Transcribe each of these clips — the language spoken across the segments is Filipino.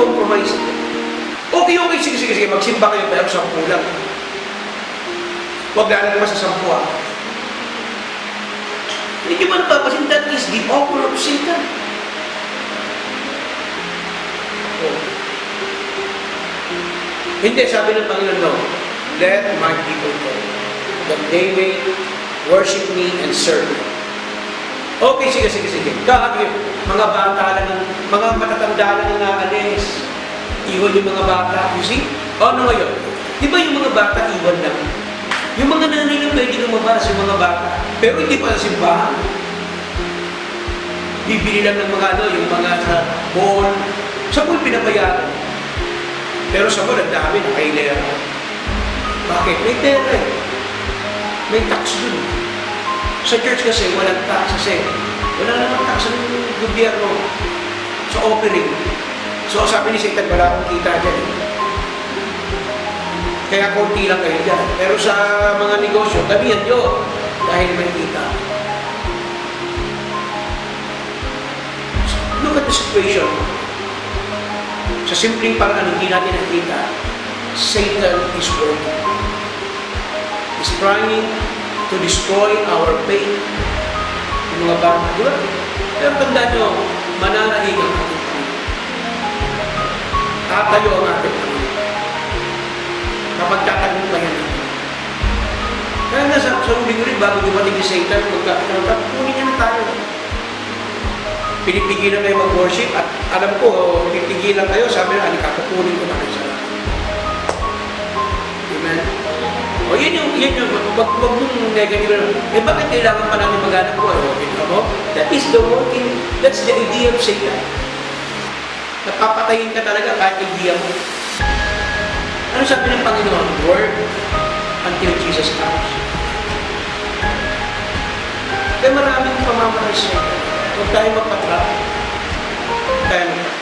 compromise. Okay, sige, magsimba kayo, pero 10 lang. Huwag lalagpas sa 10, ha? Hindi nyo man papasin, that is the offer of Satan. Oh. Hindi, sabi ng Panginoon, no, let my people go, that they may worship me and serve me. Okay, sige. Kahit mga bata lang, mga matatanda lang na naalis. Iwan yung mga bata. You see? Ano ngayon? Di ba yung mga bata iwan lang? Yung mga nanay lang pwede lumabas, yung mga bata. Pero hindi pa sa simbahan. Bibili lang ng mga yung mga sa mall. Sa mall pinapayaran. Pero sa mall, ang dami, nakailera. Bakit? May pera eh. May tax dun. Sa church kasi, walang tax kasi wala namang tax ng gobyerno sa offering. So, sabi ni Satan, wala akong kita dyan. Kaya konti lang kayo dyan. Pero sa mga negosyo, gabihan nyo dahil may kita. So, look at the situation. Sa simpleng paraan, hindi natin nakita, Satan is working. He's trying to destroy our faith. Yung mga bata, di ba? Pero tandaan nyo, mananahig ang ating Panginoon. Tatayo ang ating Panginoon. Kapag tatagumpayan natin. Kaya nga sa uling-uling, bago dumating ni Satan, kunin niya na tayo. Pinipigilan kayo mag-worship at alam ko, pipigilan kayo, sabi na, kukunin ko na kayo sa lahat. Amen? O yan yung, wag mong negative. Bakit kailangan pa namin mag-anak ko? That is the working, that's the idea of Satan. Napapatayin ka talaga kahit idea mo. Ano sabi ng Panginoon? Work until Jesus comes. Kaya maraming pamamaraan sa Satan. Huwag tayo magpatrap. Huwag tayo magpatrap.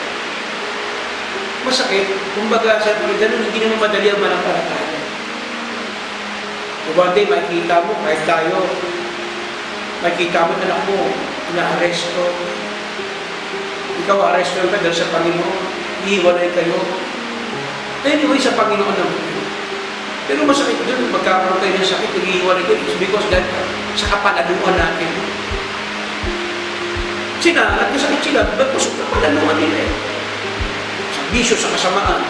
Masakit. Kumbaga, sabi ganun, hindi naman madali ang manampalataya. One day, makikita mo, kahit tayo, makikita mo, anak mo, ina-aresto. Ikaw, aresto ka dahil sa Panginoon. Iiwalay kayo. Anyway, sa Panginoon naman. Pero masakit doon, magkakaroon kayo ng sakit, iiwalay kayo. It's because that, sa kapalaluan natin. Nagkasakit sila, because sa kapalaluan nila eh. Sa bisyo, sa kasamaan.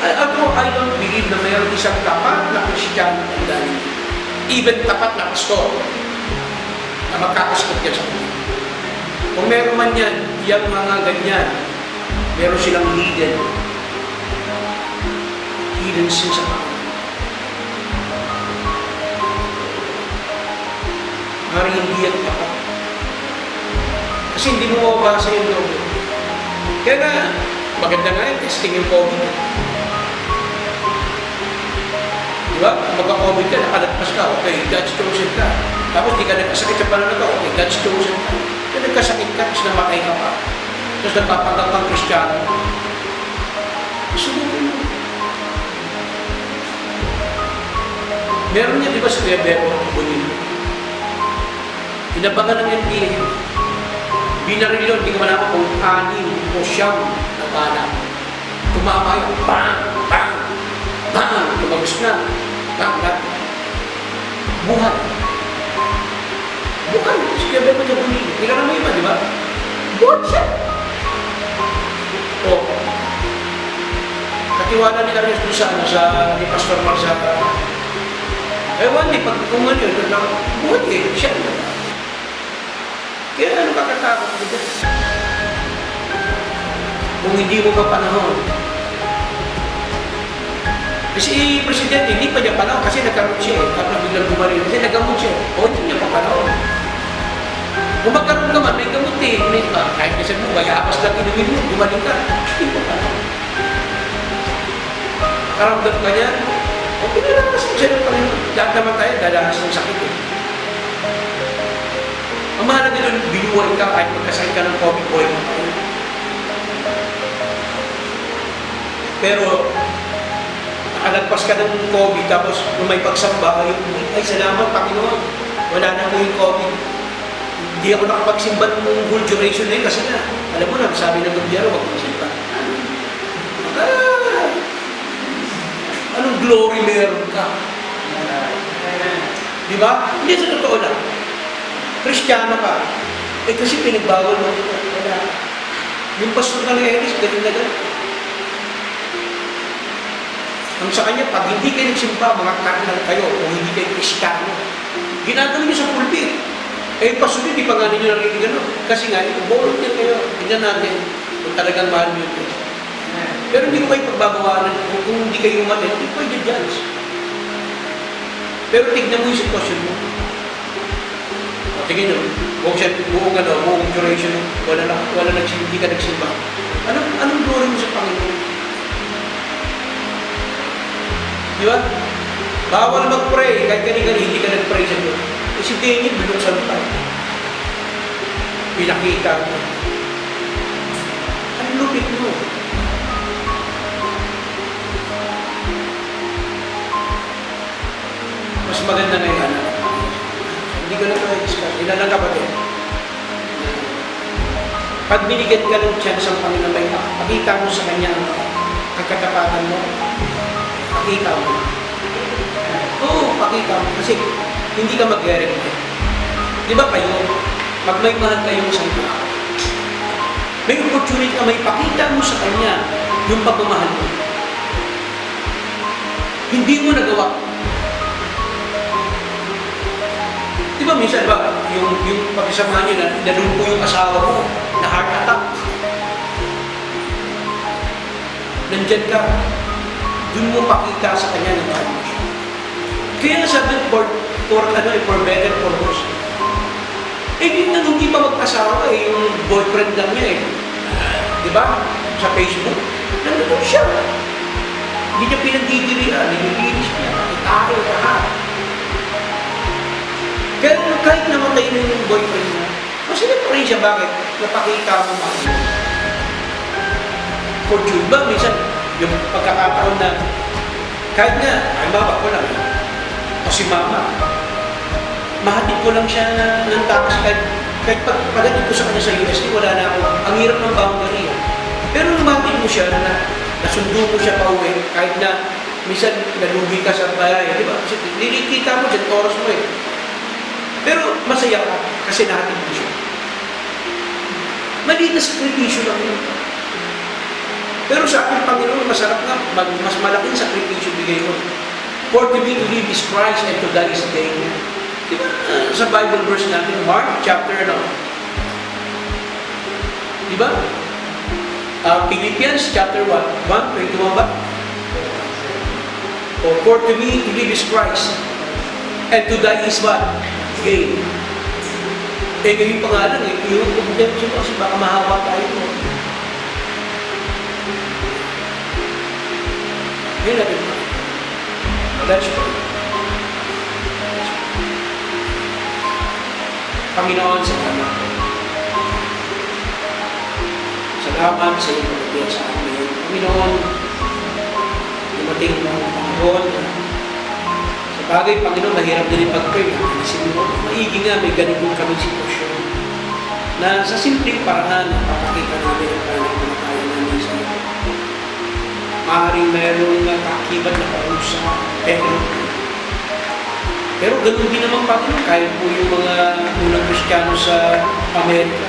I don't believe na mayroon isang tapat na Kristiyan ang dahil. Even tapat na pastor na magkakasakot yan sa Panginoon. Kung meron man yan, yung mga ganyan, meron silang hidden sin sa Panginoon. Maring hindi yan tapat. Kasi hindi mo mabasa yung loob. Kaya nga, maganda nga yung testing yung COVID. Diba? Kung magka-COVID ka, nakalagpas ka, okay, God's chosen ka. Tapos di ka nagkasakit sa panahon ka, okay, God's chosen ka. Kaya nagkasakit ka, tapos namatay ka pa. Tapos nagpapanggap kang Kristiyano. Subukin mo. Meron niya, di ba, sa Bebo, bunin. Inabangan ng NPA. Binaril yun, hindi ka malaman kung 6 o 7 na bala. Tumama yun, bang, bang, bang, tumagos na. Bang, buhay. Buhay. Sige, Bebo, siya bunin. Hindi ka naman iba, di ba? Buhay siya. O, katiwala ni Arias doon sa ni Pastor Marzata. Ewan, di pag kung ano yun, buhay eh, siya. Kaya ano kakatakot ko dyan? Kung hindi mo pa panahon. Kasi presidente, hindi pa niya panahon kasi nagkaroon siya eh. Kapag biglang gumarin, kasi nagamot siya. O, hindi niya pa panahon. Kung magkaroon ka man, may gamot eh. Kahit kasi mo, mayapas lang inumin mo, gumaling ka. Hindi pa panahon. Karamdam ka niya, o pinalakas mo siya ng Panginoon. Lahat naman tayo, dadanas ng sakit eh. Ang mahalaga doon, binuhay ka kahit magkasakit ka ng COVID, buhay ka pa rin. Pero, nakalagpas ka ng COVID, tapos kung may pagsamba, ay salamat Panginoon, wala na po yung COVID. Hindi ako nakapagsimba ng whole duration na yun kasi nga, alam mo na, sabi ng gobyerno, wag mong simba. Anong glory meron ka? Di ba? Hindi sa totoo lang. Kristiyano ka. Eh kasi pinagbawal mo. Wala. Yung pastor ng Elis, galing na galing. Ang sa kanya, pag hindi kayo nagsimba, mga karnal kayo, o hindi kayo Kristiyano, ginagawa niyo sa pulpit. Eh, pastor, hindi pa nga ninyo narinig ano. Kasi nga, ibubolot niya kayo. Tignan natin kung talagang mahal niyo ito. Pero hindi ko kayo pagbabawalan kung hindi kayo umatin, hindi ko kayo judge. Pero tignan mo yung sitwasyon mo. O, tignan nyo, buong duration, wala hindi ka nagsimba. Anong glory mo sa Panginoon? Di ba? Bawal mag-pray, kahit kani-kani, hindi ka nag-pray sa Diyos. Eh si Daniel, binuksan pa. Pinakita mo. Ang lupit mo. Mas maganda na yung anak. Hindi ko na ito i-discuss. Ilan ang kapatid? Pag binigyan ka ng chance ang Panginoon, pakita mo sa Kanya ang katapatan mo. Pakita mo. Oo, pakita mo. Kasi hindi ka mag-regret. Di ba kayo, pag may mahal kayong isang tao, may opportunity ka, may pakita mo sa Kanya yung pagmamahal mo. Hindi mo nagawa. Di ba minsan ba, yung pag-isamahan nyo na nalumpo yung asawa mo, na heart attack. Nandyan ka, dun mo pakita sa Kanya ng mahal mo siya. Kaya nasabi for better, for worse. Eh, hindi pa mag-asawa yung boyfriend lang niya eh. Di ba? Sa Facebook. Nandun siya. Hindi niya pinagdidirian, nililinis niya, itayo lahat. Pero kahit namatay na yung boyfriend niya, masaya pa rin siya. Bakit? Napakita mo mahal. Fortune ba? Minsan, yung pagkakataon na kahit nga, ay mama ko lang. O si mama, mahatid ko lang siya ng takas kahit pagdating ko sa kanya sa USD, wala na ako. Ang hirap ng boundary. Pero lumatin mo siya na nasundo mo siya pa uwi, kahit na minsan nalugi ka sa bahay, di ba? Kasi nilikita mo dyan, oras mo eh. Pero masaya ka kasi nahatid mo siya. Maliit na sakripisyo lang yun. Pero sa aking Panginoon, masarap nga, mas malaking sakripisyo bigay mo. For to me to live is Christ and to die is gain. Diba? Sa Bible verse natin, Mark chapter Diba? Philippians chapter 1, 21 ba? For to me to live is Christ and to die is what? Gain. Eh, ngayon pa nga lang eh, yung contempt kasi baka mahawa tayo mo. Ngayon natin pa. Let's pray. Panginoon, salamat. Salamat sa iyong pagkakit sa amin. Panginoon, dumating mo ang Panginoon. Sa bagay, Panginoon, mahirap din yung pag-pray. Maigi nga, may ganitong kami sitwasyon na sa simpleng paraan, papakita namin ang pananampalataya namin sa iyo. Maaaring mayroong kakibat na parusa, pero ganun din naman Panginoon, kahit po yung mga unang Kristiyano sa Amerika,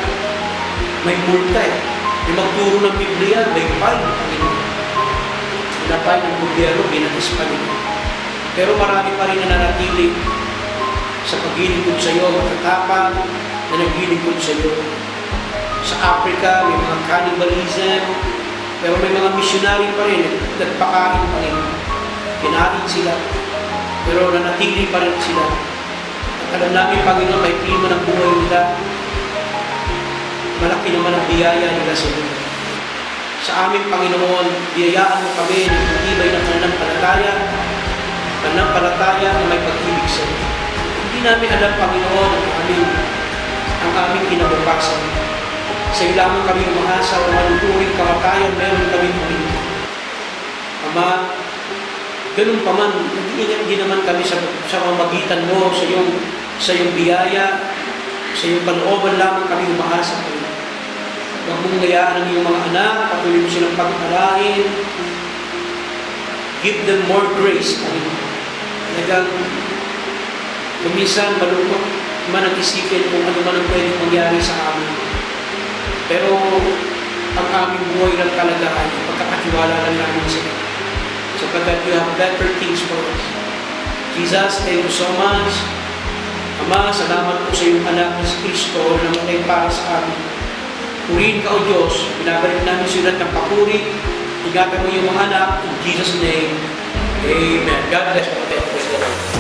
may multa eh. May magturo ng Biblia, may fine, Panginoon. Pinapay ng gobyerno, binatis pa nila. Pero marami pa rin na nanatili sa paglilingkod sa iyo, matatapang na naglilingkod sa iyo. Sa Africa, may mga cannibalism, pero may mga missionary pa rin, nagpakain pa rin. Kinain sila, pero nanatili pa rin sila. At alam namin, Panginoon, may klima ng buhay nila. Malaki naman ang biyaya nila sa iyo. Sa aming Panginoon, biyayaan mo kami ng matibay ng pananampalataya na may pag-ibig sa iyo. Hindi namin alam, Panginoon, ang aming kinabukasan. Sa iyo lamang kami umahasa o manuturing kamatayan, meron kami Panginoon. Ama, ganun pa man, nag-iingat din naman kami sa mamagitan mo, sa iyong biyaya, Sa iyong kalooban lamang kami umaasa, Panginoon. Huwag mong gayaan ang iyong mga anak, patuloy mo silang pag-arahin. Give them more grace, Panginoon. Talagang, kuminsan, malungkot man ang isipin kung ano man ang pwedeng mangyari sa amin. Pero, ang aming buhay lang talaga ay pagkakatiwala lang namin sa iyo. Sapagkat you have better things for us. Jesus, thank you so much. Ama, salamat po sa iyong anak na si Kristo na namatay para sa amin. Purihin ka, O Diyos. Pinabalik namin sulat ng papuri. Ingatan mo yung mga anak. In Jesus' name, Amen. God bless you.